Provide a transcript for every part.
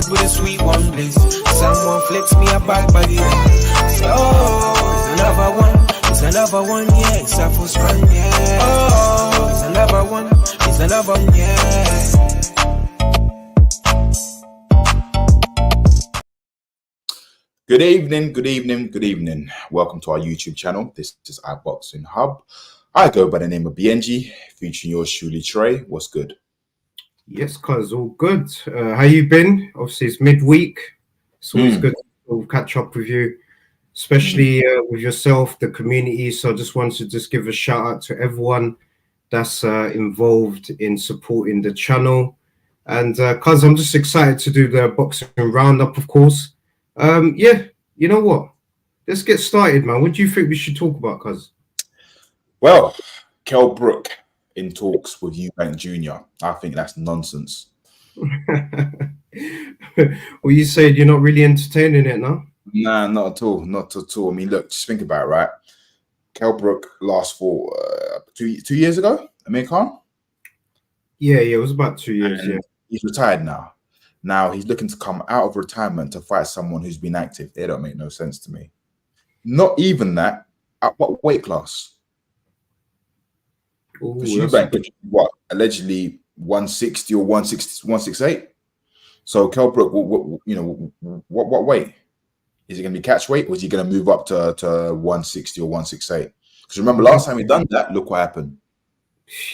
with a sweet one, please. Someone flicks me a bad body. Oh, it's another one. It's another one, yeah. It's a full run, yeah. Oh, it's another one. It's another one, yeah. Good evening, good evening, good evening. Welcome to our YouTube channel. This is iBoxingHub. I go by the name of Biyenge, featuring yours Truly Tre. What's good? Yes, cuz all good. How you been? Obviously, it's midweek. It's always good to catch up with you, especially with yourself, the community. So I just wanted to give a shout out to everyone that's involved in supporting the channel. And cuz I'm just excited to do the boxing roundup, of course. Yeah, you know what? Let's get started, man. What do you think we should talk about, cuz? Well, Kell Brook in talks with Eubank Jr. I think that's nonsense. Well, you said you're not really entertaining it, no? Nah, not at all. Not at all. I mean, look, just think about it, right? Kell Brook last for 2 years ago, Amir Khan? Yeah, it was about 2 years, and he's retired now. Now he's looking to come out of retirement to fight someone who's been active. It don't make no sense to me. Not even that. At what weight class? Because Eubank, what, allegedly 160 or 168? So Kell Brook, what weight? Is it going to be catch weight, or is he going to move up to 160 or 168? Because remember, last time he done that, look what happened.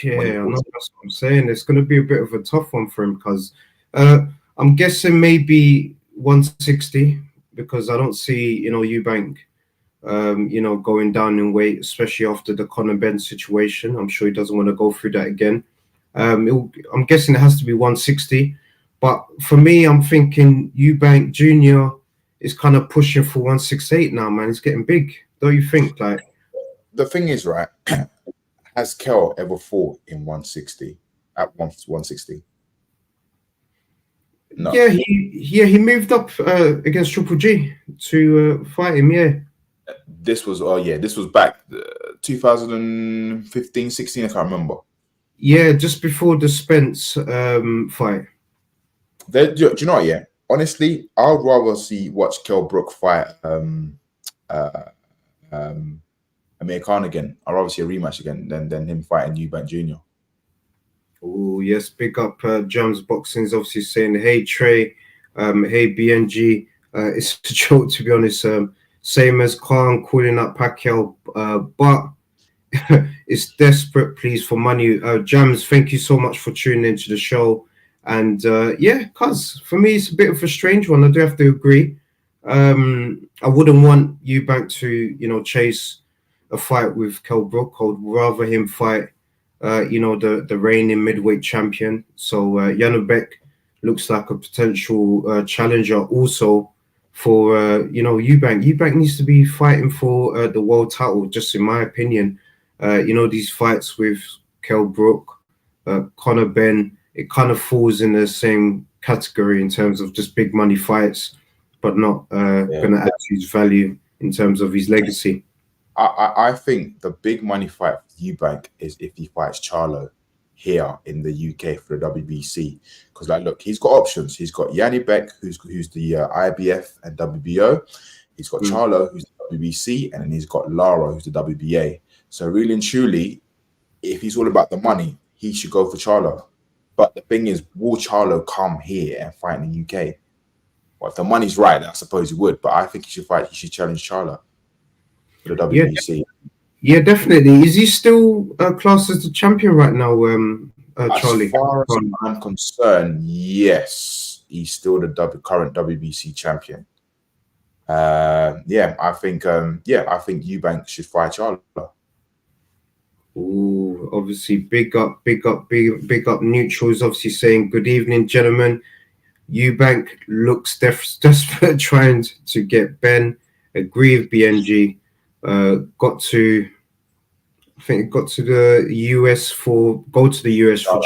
Yeah, I know, that's what I'm saying. It's going to be a bit of a tough one for him because I'm guessing maybe 160 because I don't see, Eubank, going down in weight, especially after the Conor Ben situation. I'm sure he doesn't want to go through that again. I'm guessing it has to be 160. But for me, I'm thinking Eubank Jr. is kind of pushing for 168 now, man. It's getting big. Don't you think? Like, the thing is, right, has Kell ever fought in 160 at 160? No. Yeah, he moved up against Triple G to fight him. Yeah, this was back 2015, 16. I can't remember. Yeah, just before the Spence fight. Do you know what? Yeah, honestly, I would rather watch Kell Brook fight Amir Khan again. I'd rather see a rematch again than him fighting Eubank Jr. Oh yes, big up Jams Boxing's obviously saying, hey Trey, hey Biyenge. It's a joke, to be honest. Same as Khan calling up Pacquiao, but it's desperate pleas for money. Jams, thank you so much for tuning into the show. And yeah, cuz for me it's a bit of a strange one. I do have to agree. I wouldn't want Eubank to chase a fight with Kell Brook. I would rather him fight the reigning middleweight champion. So Janubek looks like a potential challenger also for Eubank. Eubank needs to be fighting for the world title, just in my opinion. These fights with Kell Brook, Conor Ben, it kind of falls in the same category in terms of just big money fights, but not going to add to his value in terms of his legacy. I think the big money fight for Eubank is if he fights Charlo here in the UK for the WBC. Because, look, he's got options. He's got Janibek, who's the IBF and WBO. He's got Charlo, who's the WBC, and then he's got Lara, who's the WBA. So really and truly, if he's all about the money, he should go for Charlo. But the thing is, will Charlo come here and fight in the UK? Well, if the money's right, I suppose he would. But I think he should challenge Charlo for the WBC. Yeah, definitely. Is he still classed as the champion right now, Charlie? As far as I'm concerned, yes, he's still the current WBC champion. I think Eubank should fight Charlo. Ooh, obviously, big up Neutrals. Obviously, saying good evening, gentlemen. Eubank looks desperate trying to get Ben. Agree with Biyenge. Got to the US for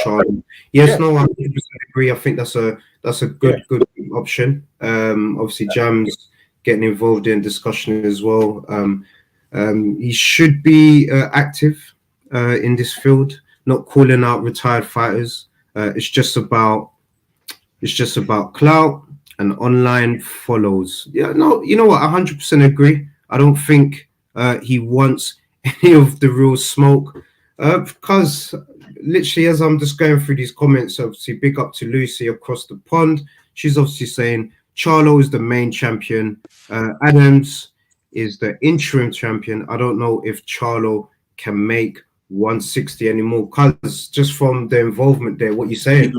Charlie. Yes, no, I 100% agree. I think that's a good option. Obviously, Jams getting involved in discussion as well. He should be active in this field, not calling out retired fighters. It's just about clout. and online follows. Yeah, no, you know what? 100% agree. I don't think he wants any of the real smoke because literally, as I'm just going through these comments, obviously, big up to Lucy across the pond. She's obviously saying Charlo is the main champion. Adams is the interim champion. I don't know if Charlo can make 160 anymore because just from the involvement there, what you saying?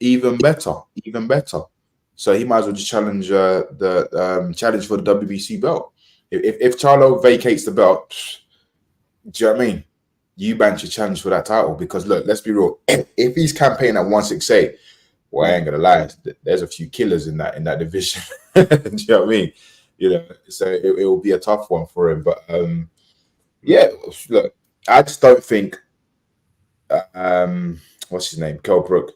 Even better. So he might as well just challenge the challenge for the WBC belt. If Charlo vacates the belt, do you know what I mean? Eubank should challenge for that title because look, let's be real. If he's campaigning at 168, well, I ain't gonna lie, there's a few killers in that division. Do you know what I mean? You know, so it will be a tough one for him. But yeah, look, I just don't think what's his name, Kell Brook.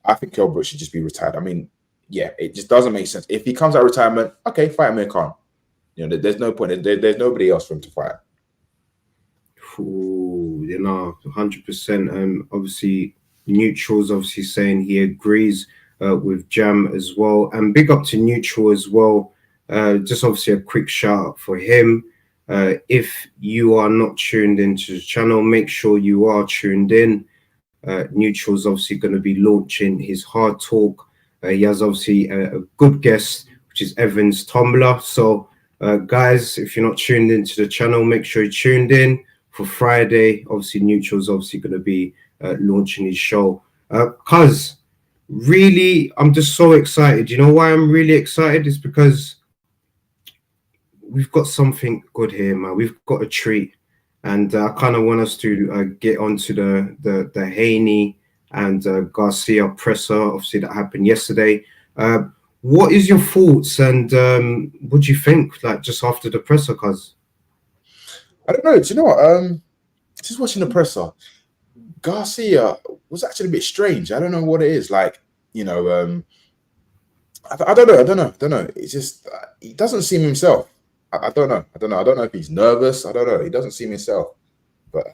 I think Kell Brook should just be retired. I mean, yeah, it just doesn't make sense. If he comes out of retirement, okay, fight Amir Khan. You know, there's no point. There's nobody else for him to fight. Ooh, you know, 100%. Obviously, Neutral's obviously saying he agrees with Jam as well. And big up to Neutral as well. Just obviously a quick shout out for him. If you are not tuned into the channel, make sure you are tuned in. Neutral's obviously going to be launching his hard talk. He has obviously a good guest, which is Evans Tombler. So, guys, if you're not tuned into the channel, make sure you're tuned in for Friday. Obviously, Neutral's obviously going to be launching his show. Cause really, I'm just so excited. You know why I'm really excited? Is because we've got something good here, man. We've got a treat. And I kind of want us to get onto the Haney and Garcia presser, obviously, that happened yesterday. What is your thoughts and what do you think, like, just after the presser, cuz? I don't know. Do you know what? Just watching the presser, Garcia was actually a bit strange. I don't know what it is. Like, you know, I don't know. It's just he doesn't seem himself. I don't know. I don't know if he's nervous. I don't know. He doesn't seem himself. But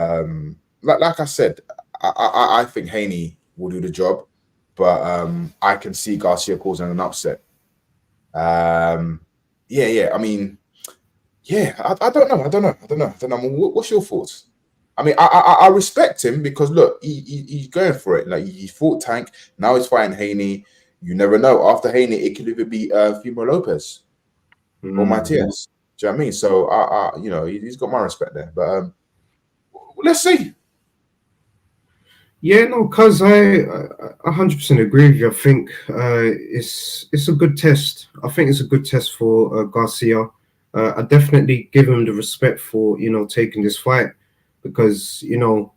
like I said, I think Haney will do the job. But I can see Garcia causing an upset. Yeah. I mean, yeah. I don't know. What's your thoughts? I mean, I respect him because look, he's going for it. Like he fought Tank. Now he's fighting Haney. You never know. After Haney, it could either be Fimo Lopez or Matias. Do you know what I mean? So you know, he's got my respect there. But let's see. Yeah, no, cuz I 100% agree with you. I think it's a good test. I think it's a good test for Garcia. I definitely give him the respect for, you know, taking this fight because, you know,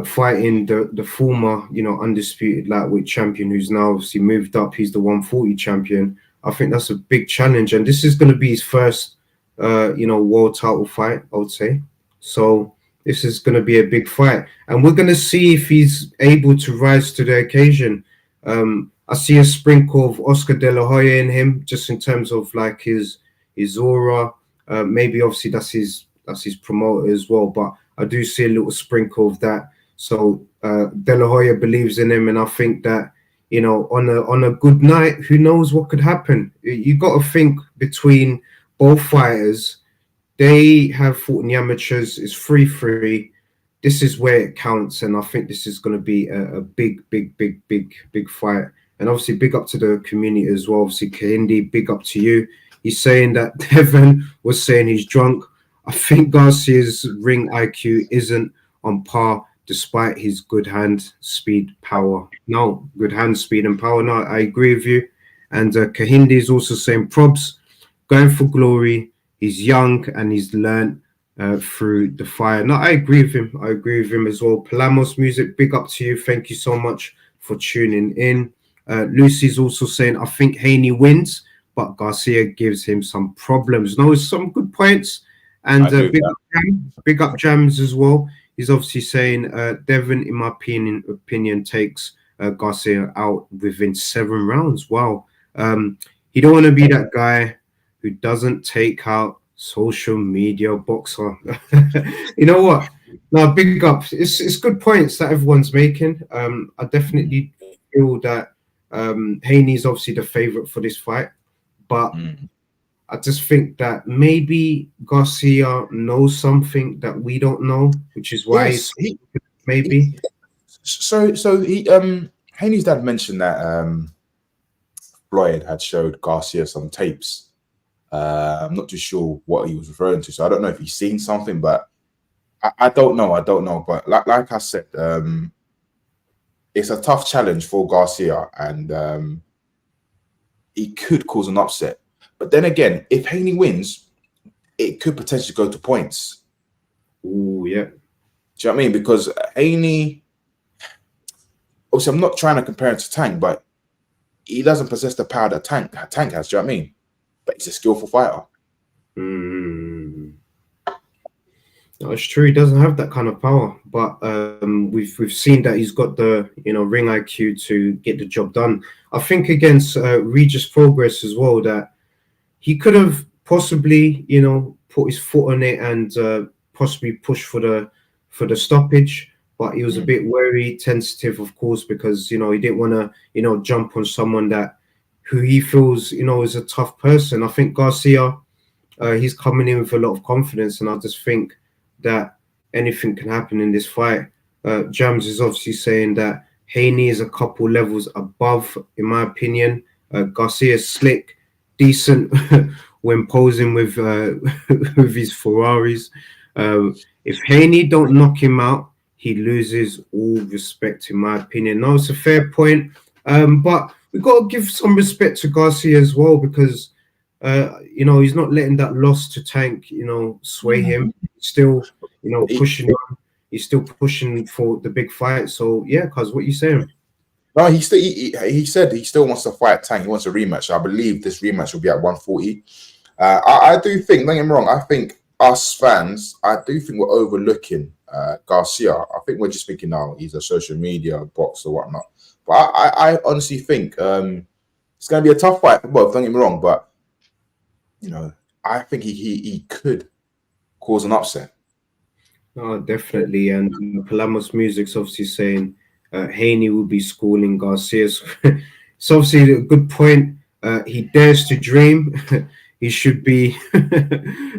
fighting the former, you know, undisputed lightweight champion who's now obviously moved up. He's the 140 champion. I think that's a big challenge, and this is going to be his first, you know, world title fight, I would say. So this is going to be a big fight, and we're going to see if he's able to rise to the occasion. I see a sprinkle of Oscar De La Hoya in him, just in terms of like his aura. Maybe obviously that's his promoter as well, but I do see a little sprinkle of that. So De La Hoya believes in him, and I think that, you know, on a good night, who knows what could happen. You got to think between both fighters. They have fought in the amateurs. It's 3-3. This is where it counts, and I think this is going to be a big fight. And obviously, big up to the community as well. Obviously, Kahindi, big up to you. He's saying that Devin was saying he's drunk. I think Garcia's ring IQ isn't on par, despite his good hand, speed, power. No, good hand, speed, and power. No, I agree with you. And Kahindi is also saying probs, going for glory. He's young and he's learned through the fire. No, I agree with him. I agree with him as well. Palamos Music, big up to you. Thank you so much for tuning in. Lucy's also saying, I think Haney wins, but Garcia gives him some problems. No, some good points. And big up Jams as well. He's obviously saying Devin, in my opinion, takes Garcia out within 7 rounds. Wow. He don't want to be that guy who doesn't take out social media boxer. You know what? No, big up. It's good points that everyone's making. I definitely feel that Haney's obviously the favorite for this fight, but I just think that maybe Garcia knows something that we don't know, which is why maybe. Haney's dad mentioned that Floyd had showed Garcia some tapes. I'm not too sure what he was referring to, so I don't know if he's seen something, but I don't know. But like I said, it's a tough challenge for Garcia, and he could cause an upset. But then again, if Haney wins, it could potentially go to points. Oh, yeah. Do you know what I mean? Because Haney, obviously, I'm not trying to compare him to Tank, but he doesn't possess the power that Tank has. Do you know what I mean? But he's a skillful fighter. No, it's true. He doesn't have that kind of power, but we've seen that he's got the ring IQ to get the job done. I think against Regis Progress as well, that he could have possibly put his foot on it and possibly push for the stoppage, but he was a bit wary, tentative, of course, because he didn't want to jump on someone who he feels is a tough person. I think Garcia, he's coming in with a lot of confidence, and I just think that anything can happen in this fight. Jams is obviously saying that Haney is a couple levels above, in my opinion. Garcia is slick, decent when posing with with his Ferraris. If Haney don't knock him out, he loses all respect, in my opinion. No, it's a fair point, but we've got to give some respect to Garcia as well, because he's not letting that loss to Tank sway him. He's still pushing on. He's still pushing for the big fight. So yeah, cuz what you saying? No, he said he still wants to fight Tank. He wants a rematch. I believe this rematch will be at 140. I do think, don't get me wrong, I think us fans, we're overlooking Garcia. I think we're just thinking now he's a social media box or whatnot. But I honestly think it's going to be a tough fight for both, don't get me wrong, but I think he could cause an upset. Oh, definitely. And Palamos Music's obviously saying Haney will be schooling Garcia. It's obviously a good point. He dares to dream. He should be.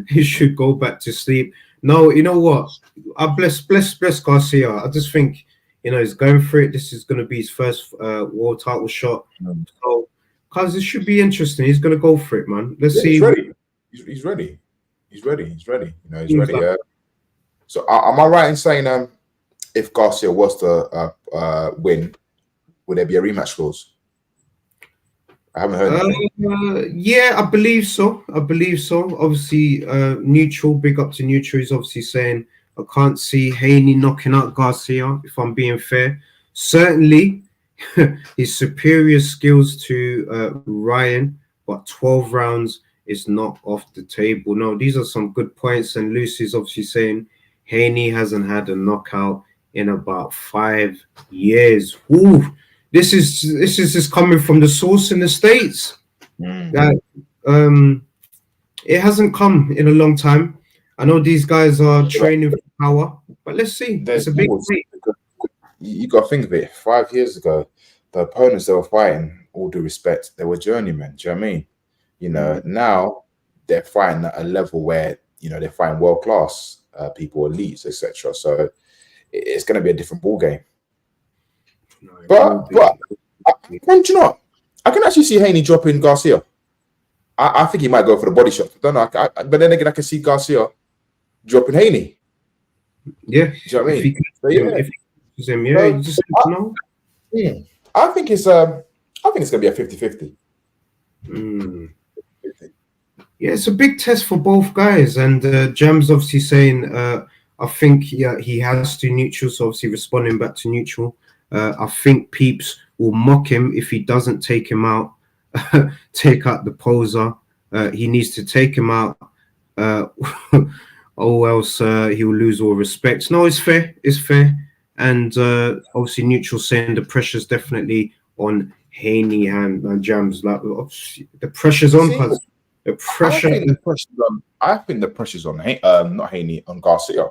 He should go back to sleep. No, you know what? I bless Garcia. I just think he's going for it. This is going to be his first world title shot. So, cause it should be interesting. He's going to go for it, man. Let's see. He's ready. He's ready. He's ready. He's ready. He's ready. So, am I right in saying if Garcia was to win, would there be a rematch clause? I haven't heard. Yeah, I believe so. Obviously, Neutral, big up to Neutral. He's obviously saying I can't see Haney knocking out Garcia, if I'm being fair. Certainly, his superior skills to Ryan, but 12 rounds is not off the table. No, these are some good points. And Lucy's obviously saying Haney hasn't had a knockout in about 5 years. Ooh. This is just coming from the source in the States. That it hasn't come in a long time. I know these guys are training for power, but let's see. It's a big thing. You got to think of it. 5 years ago, the opponents they were fighting, all due respect, they were journeymen. Do you know what I mean? Now they're fighting at a level where they're fighting world class people, elites, etc. So it's going to be a different ball game. But do you know what? I can actually see Haney dropping Garcia. I think he might go for the body shot. I don't know. But then again, I can see Garcia dropping Haney. Yeah. Do you know what I mean? I think it's going to be a 50-50. Yeah, it's a big test for both guys. And Jam's obviously saying, I think he has to neutral, so obviously responding back to neutral. I think Peeps will mock him if he doesn't take him out, take out the poser. He needs to take him out, or else he will lose all respect. No, it's fair. It's fair. And obviously, Neutral saying the pressure's definitely on Haney and Jams. Like the pressure's on, because the pressure. I think the pressure's on not Haney, on Garcia.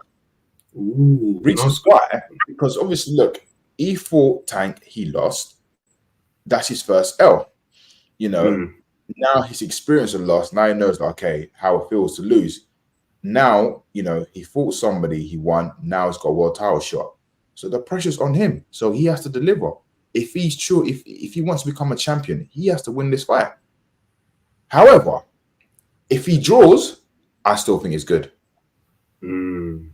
Ooh, reasons why? Because obviously, look. He fought Tank, he lost. that's his first L. You know, Mm. now he's experienced a loss. Now he knows, okay, how it feels to lose. Now, you know, he fought somebody, he won. Now he's got a world title shot. So the pressure's on him. So he has to deliver. If he's true, if he wants to become a champion, he has to win this fight. However, if he draws, I still think it's good. Mm.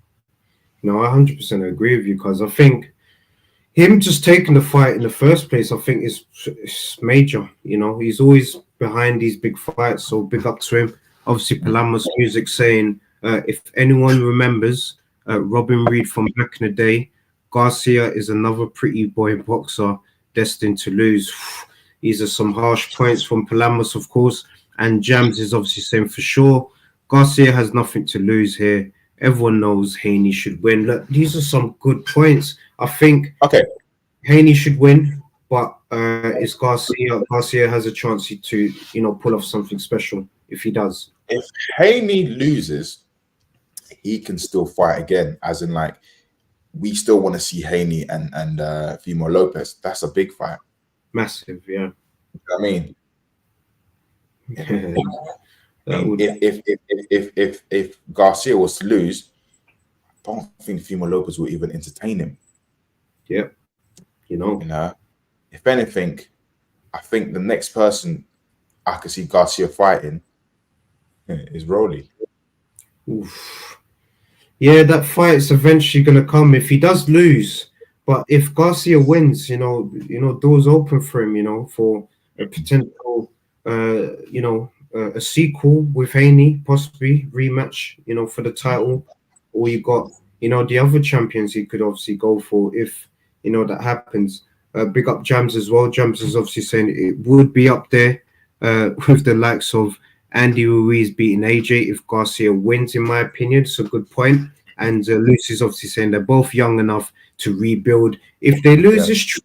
No, I 100% agree with you, because I think him just taking the fight in the first place, I think is major. You know, he's always behind these big fights, so big up to him. Obviously, Palama's music saying, if anyone remembers Robin Reed from back in the day, Garcia is another pretty boy boxer destined to lose. These are some harsh points from Palamos, of course, and Jams is obviously saying for sure Garcia has nothing to lose here. Everyone knows Haney should win. Look, these are some good points. I think Haney should win, but it's Garcia. Garcia has a chance to, you know, pull off something special if he does. If Haney loses, he can still fight again. As in, like, we still want to see Haney and Fimo Lopez. That's a big fight. Massive, yeah. You know what I mean? If Garcia was to lose, I don't think Fimo Lopez will even entertain him. Yep. You know, if anything, I think the next person I could see Garcia fighting is Rolly. Oof. Yeah, that fight's eventually gonna come if he does lose. But if Garcia wins, you know, doors open for him, you know, for a potential, a sequel with Haney, possibly rematch, you know, for the title. Or you got, you know, the other champions he could obviously go for if, you know, that happens. Big up Jams as well. Jams is obviously saying it would be up there with the likes of Andy Ruiz beating AJ if Garcia wins, in my opinion. It's a good point. And Lucy's obviously saying they're both young enough to rebuild. If they lose, it's true.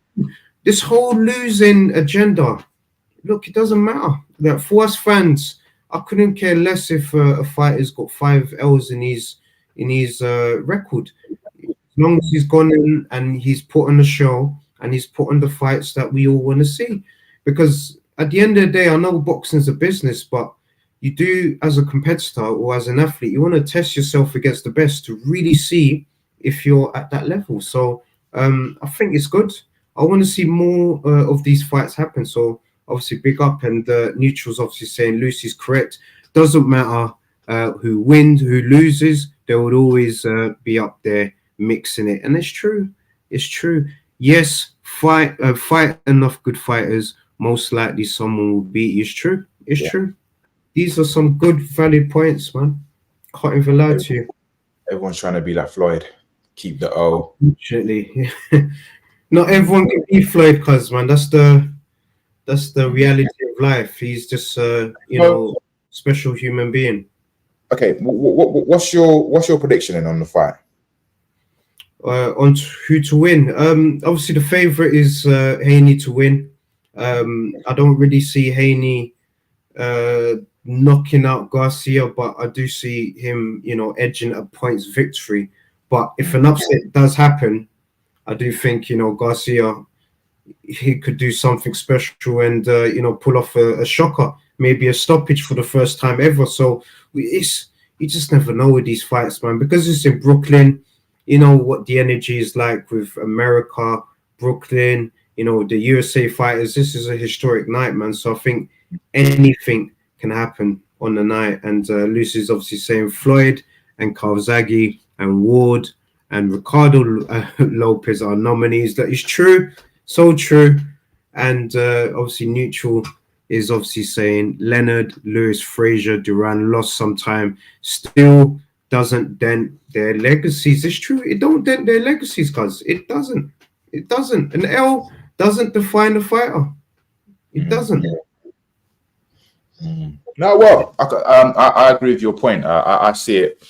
This whole losing agenda, look, it doesn't matter. Like, for us fans, I couldn't care less if a fighter's got 5 L's in his record. As long as he's gone in and he's put on the show and he's put on the fights that we all want to see. Because at the end of the day, I know boxing's a business, but you do, as a competitor or as an athlete, you want to test yourself against the best to really see if you're at that level. So I think it's good. I want to see more of these fights happen. So obviously big up, and Neutral's obviously saying Lucy's correct. Doesn't matter who wins, who loses, they would always be up there mixing it. And it's true. It's true. Yes, fight enough good fighters, most likely someone will beat you. It's true. It's true. These are some good valid points, man. Can't even lie to you. Everyone's trying to be like Floyd. Keep the O. Unfortunately. Not everyone can be Floyd, cuz, man. That's the reality of life. He's just special human being. Okay, what's your prediction then on the fight? On who to win. Obviously the favorite is Haney to win. I don't really see Haney knocking out Garcia, but I do see him, edging a points victory. But if an upset does happen, I do think, Garcia, he could do something special and, pull off a shocker, maybe a stoppage for the first time ever. So you just never know with these fights, man, because it's in Brooklyn. You know what the energy is like with America, Brooklyn, the USA fighters. This is a historic night, man. So I think anything can happen on the night. And Lucy's obviously saying Floyd and Calzaghe and Ward and Ricardo Lopez are nominees. That is true. So true. And obviously Neutral is obviously saying Leonard, Lewis, Frazier, Duran lost some time. Still doesn't dent their legacies. It's true. It don't dent their legacies, cuz it doesn't. It doesn't. An L doesn't define a fighter. It doesn't. No, well, I agree with your point. I see it.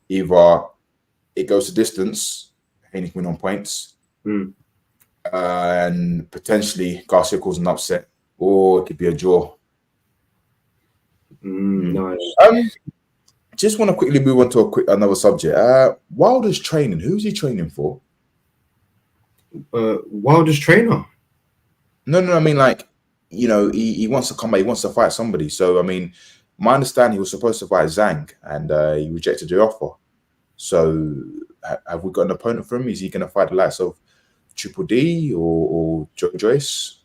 Either it goes to distance, Haney can win on points, and potentially Garcia calls an upset, or it could be a draw. Nice. Just want to quickly move on to another subject. Wilder's training. Who's he training for? Wilder's trainer. No. I mean, like, you know, he wants to come back. He wants to fight somebody. So, I mean, my understanding, he was supposed to fight Zhang, and he rejected the offer. So, have we got an opponent for him? Is he going to fight the likes of Triple D or Joyce?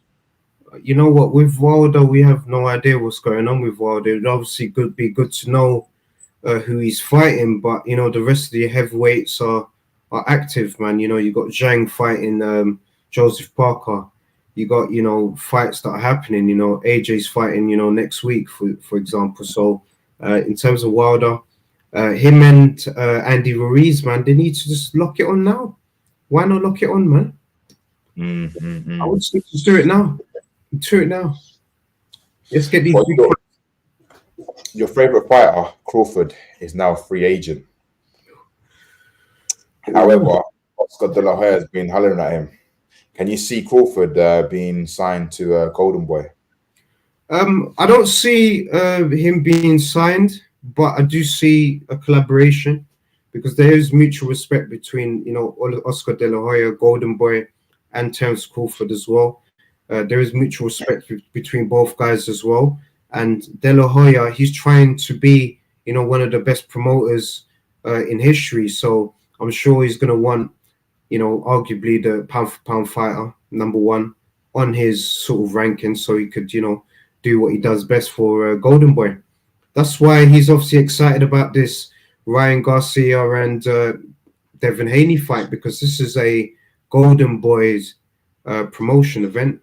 You know what? With Wilder, we have no idea what's going on with Wilder. It'd obviously be good to know who he's fighting, but you know, the rest of the heavyweights are active, man. You know, you got Zhang fighting Joseph Parker. You got, you know, fights that are happening. You know, AJ's fighting, you know, next week, for example. So, in terms of Wilder, him and Andy Ruiz, man, they need to just lock it on now. Why not lock it on, man? I would say just do it now. Do it now. Let's get these. Your favorite fighter, Crawford, is now a free agent. However, Oscar De La Hoya has been hollering at him. Can you see Crawford being signed to Golden Boy? I don't see him being signed, but I do see a collaboration because there is mutual respect between, you know, Oscar De La Hoya, Golden Boy, and Terence Crawford as well. There is mutual respect between both guys as well. And De La Hoya, he's trying to be, you know, one of the best promoters in history. So I'm sure he's going to want, you know, arguably the pound-for-pound fighter, #1, on his sort of ranking, so he could, you know, do what he does best for Golden Boy. That's why he's obviously excited about this Ryan Garcia and Devin Haney fight, because this is a Golden Boy's promotion event.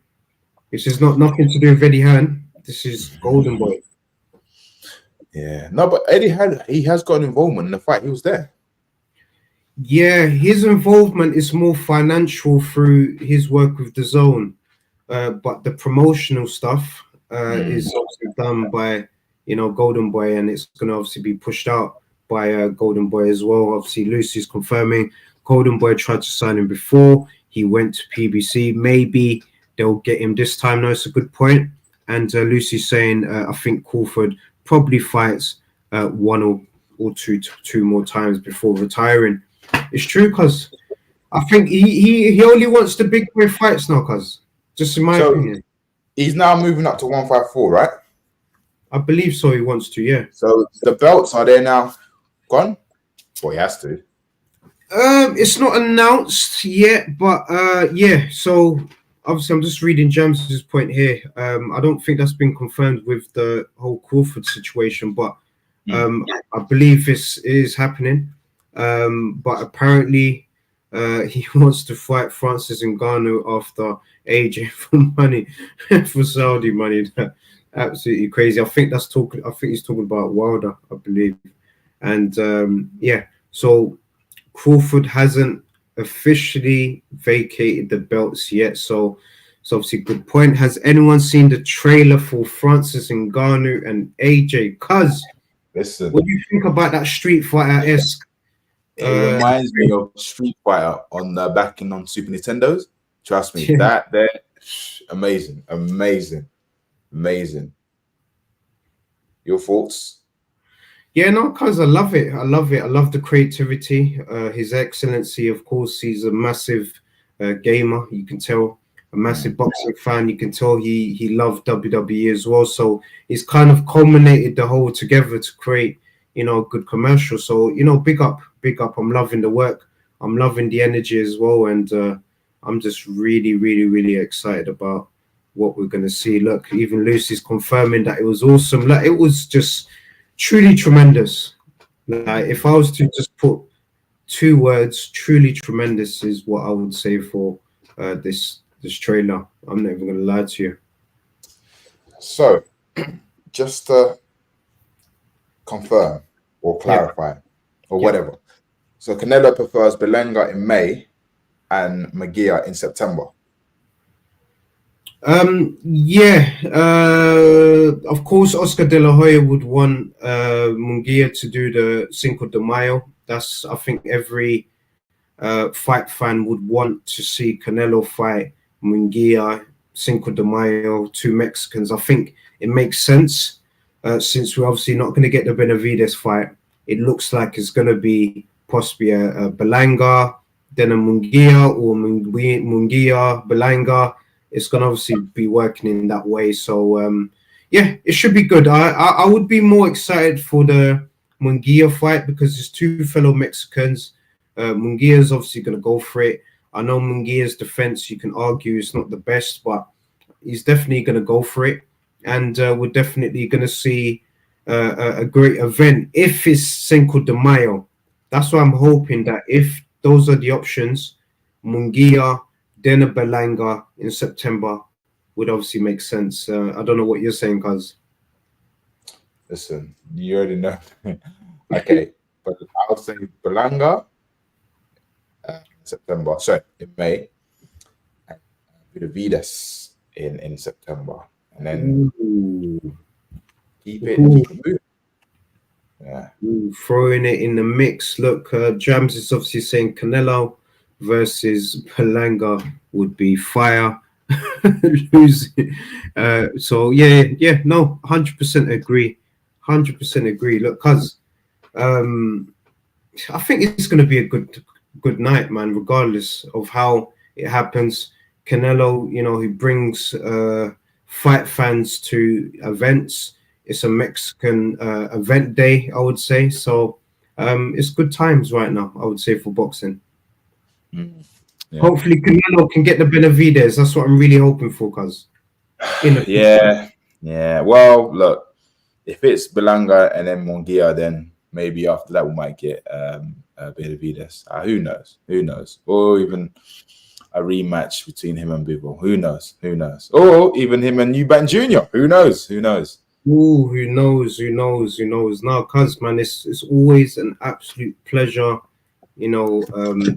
This is nothing to do with Eddie Hearn. This is Golden Boy. Yeah, no, but Eddie he has got an involvement in the fight. He was there. Yeah, his involvement is more financial through his work with DAZN, but the promotional stuff is obviously done by, you know, Golden Boy, and it's going to obviously be pushed out by Golden Boy as well. Obviously, Lucy's confirming Golden Boy tried to sign him before. He went to PBC. Maybe they'll get him this time. No, it's a good point. And Lucy's saying, I think Crawford probably fights one or two more times before retiring. It's true, because I think he only wants the big boy fights now, cuz, just in my opinion. He's now moving up to 154, right? I believe so. He wants to, yeah. So the belts are there now gone? Well, he has to. It's not announced yet, but yeah. So obviously, I'm just reading James's point here. I don't think that's been confirmed with the whole Crawford situation, but I believe it is happening. But apparently, he wants to fight Francis Ngannou after AJ for money, for Saudi money. Absolutely crazy. I think he's talking about Wilder, I believe. And yeah, so Crawford hasn't officially vacated the belts yet. So it's obviously a good point. Has anyone seen the trailer for Francis Ngannou and AJ? Cuz, listen, what do you think about that Street Fighter-esque? It reminds me of Street Fighter on back on Super Nintendos. Trust me, Yeah. that amazing. Your thoughts? Yeah, no, cuz I love it. I love the creativity. His excellency, of course, he's a massive gamer. You can tell, a massive boxing fan. You can tell he loved WWE as well. So he's kind of culminated the whole together to create, you know, a good commercial. So, you know, big up. I'm loving the work. I'm loving the energy as well. And I'm just really excited about what we're going to see. Look, even Lucy's confirming that it was awesome. Like, it was just truly tremendous. Like, if I was to just put 2 words, truly tremendous is what I would say for this trailer. I'm not even going to lie to you. So, just to confirm or clarify or whatever. So Canelo prefers Biyenge in May and Munguia in September. Yeah. Of course, Oscar De La Hoya would want Munguia to do the Cinco de Mayo. That's, I think, every fight fan would want to see Canelo fight Munguia, Cinco de Mayo, 2 Mexicans. I think it makes sense since we're obviously not going to get the Benavides fight. It looks like it's going to be possibly a Biyenge, then a Munguia, or Munguia, Biyenge, it's gonna obviously be working in that way. So yeah, it should be good. I would be more excited for the Munguia fight because it's two fellow Mexicans. Munguia is obviously going to go for it. I know Munguia's defense, you can argue, is not the best, but he's definitely going to go for it. And we're definitely going to see a great event if it's Cinco de Mayo. That's why I'm hoping that if those are the options, Munguia, then a Biyenge in September would obviously make sense. I don't know what you're saying, cuz. Listen, you already know. Okay, but I'll say Biyenge September, sorry, in May, and Undefeated in September, and then keep it moving. Yeah, throwing it in the mix. Look, Jams is obviously saying Canelo versus Biyenge would be fire. So yeah, no, 100% agree. 100% agree. Look, cuz I think it's going to be a good night, man, regardless of how it happens. Canelo, you know, he brings fight fans to events. It's a Mexican event day, I would say. So it's good times right now, I would say, for boxing. Yeah. Hopefully Canelo can get the Benavides. That's what I'm really hoping for, cuz. Yeah. Well, look, if it's Biyenge and then Munguia, then maybe after that we might get Benavides. Who knows? Or even a rematch between him and Bivol. Who knows? Or even him and Eubank Jr. Who knows? Ooh, who knows? Now, cuz, man, it's always an absolute pleasure, you know,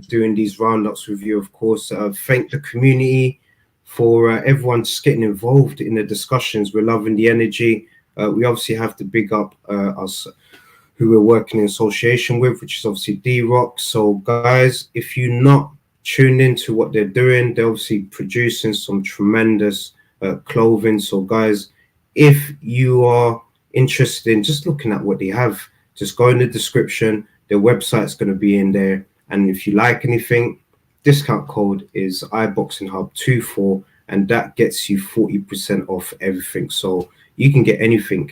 doing these roundups with you, of course. Thank the community for everyone just getting involved in the discussions. We're loving the energy. We obviously have to big up us who we're working in association with, which is obviously D-Rock. So, guys, if you're not tuned into what they're doing, they're obviously producing some tremendous clothing. So, guys, if you are interested in just looking at what they have, just go in the description. Their website's going to be in there. And if you like anything, discount code is iBoxingHub24, and that gets you 40% off everything. So you can get anything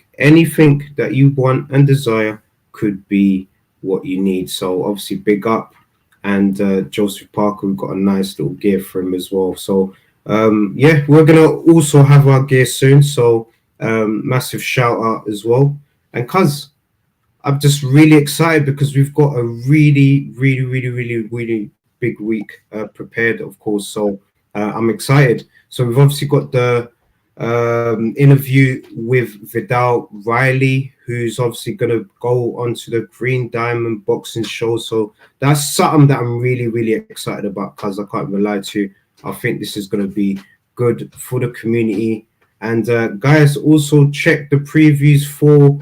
that you want and desire could be what you need. So obviously big up. And Joseph Parker, we've got a nice little gear for him as well. So yeah, we're going to also have our gear soon. So massive shout out as well. And cuz I'm just really excited because we've got a really big week prepared, of course. So I'm excited. So we've obviously got the interview with Vidal Riley, who's obviously going to go onto the Green Diamond boxing show. So that's something that I'm really excited about, because I can't even lie to you. I think this is going to be good for the community. And guys, also check the previews for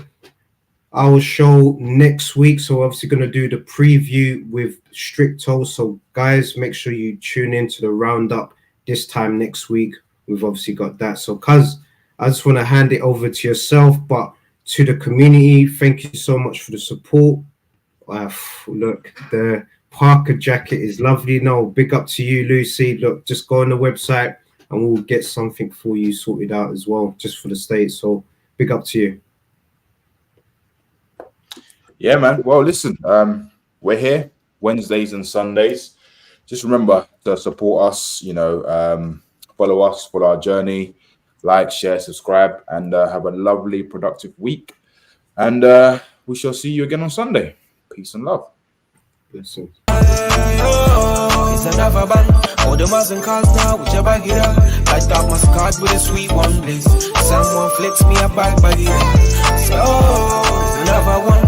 our show next week. So we're obviously going to do the preview with Stricto. So guys, make sure you tune into the roundup this time next week. We've obviously got that. So cuz, I just want to hand it over to yourself, but to the community, thank you so much for the support. Look, the Parker jacket is lovely. No, big up to you, Lucy. Look, just go on the website and we'll get something for you sorted out as well, just for the States. So big up to you. Yeah, man. Well, listen, we're here Wednesdays and Sundays. Just remember to support us, you know, follow us for our journey, like, share, subscribe, and have a lovely, productive week. And we shall see you again on Sunday. Peace and love. Listen. It's another band. All the Muslim cars now, whichever get up. Light up my card with a sweet one, please. Someone flicks me a back by the end. So, it's another one.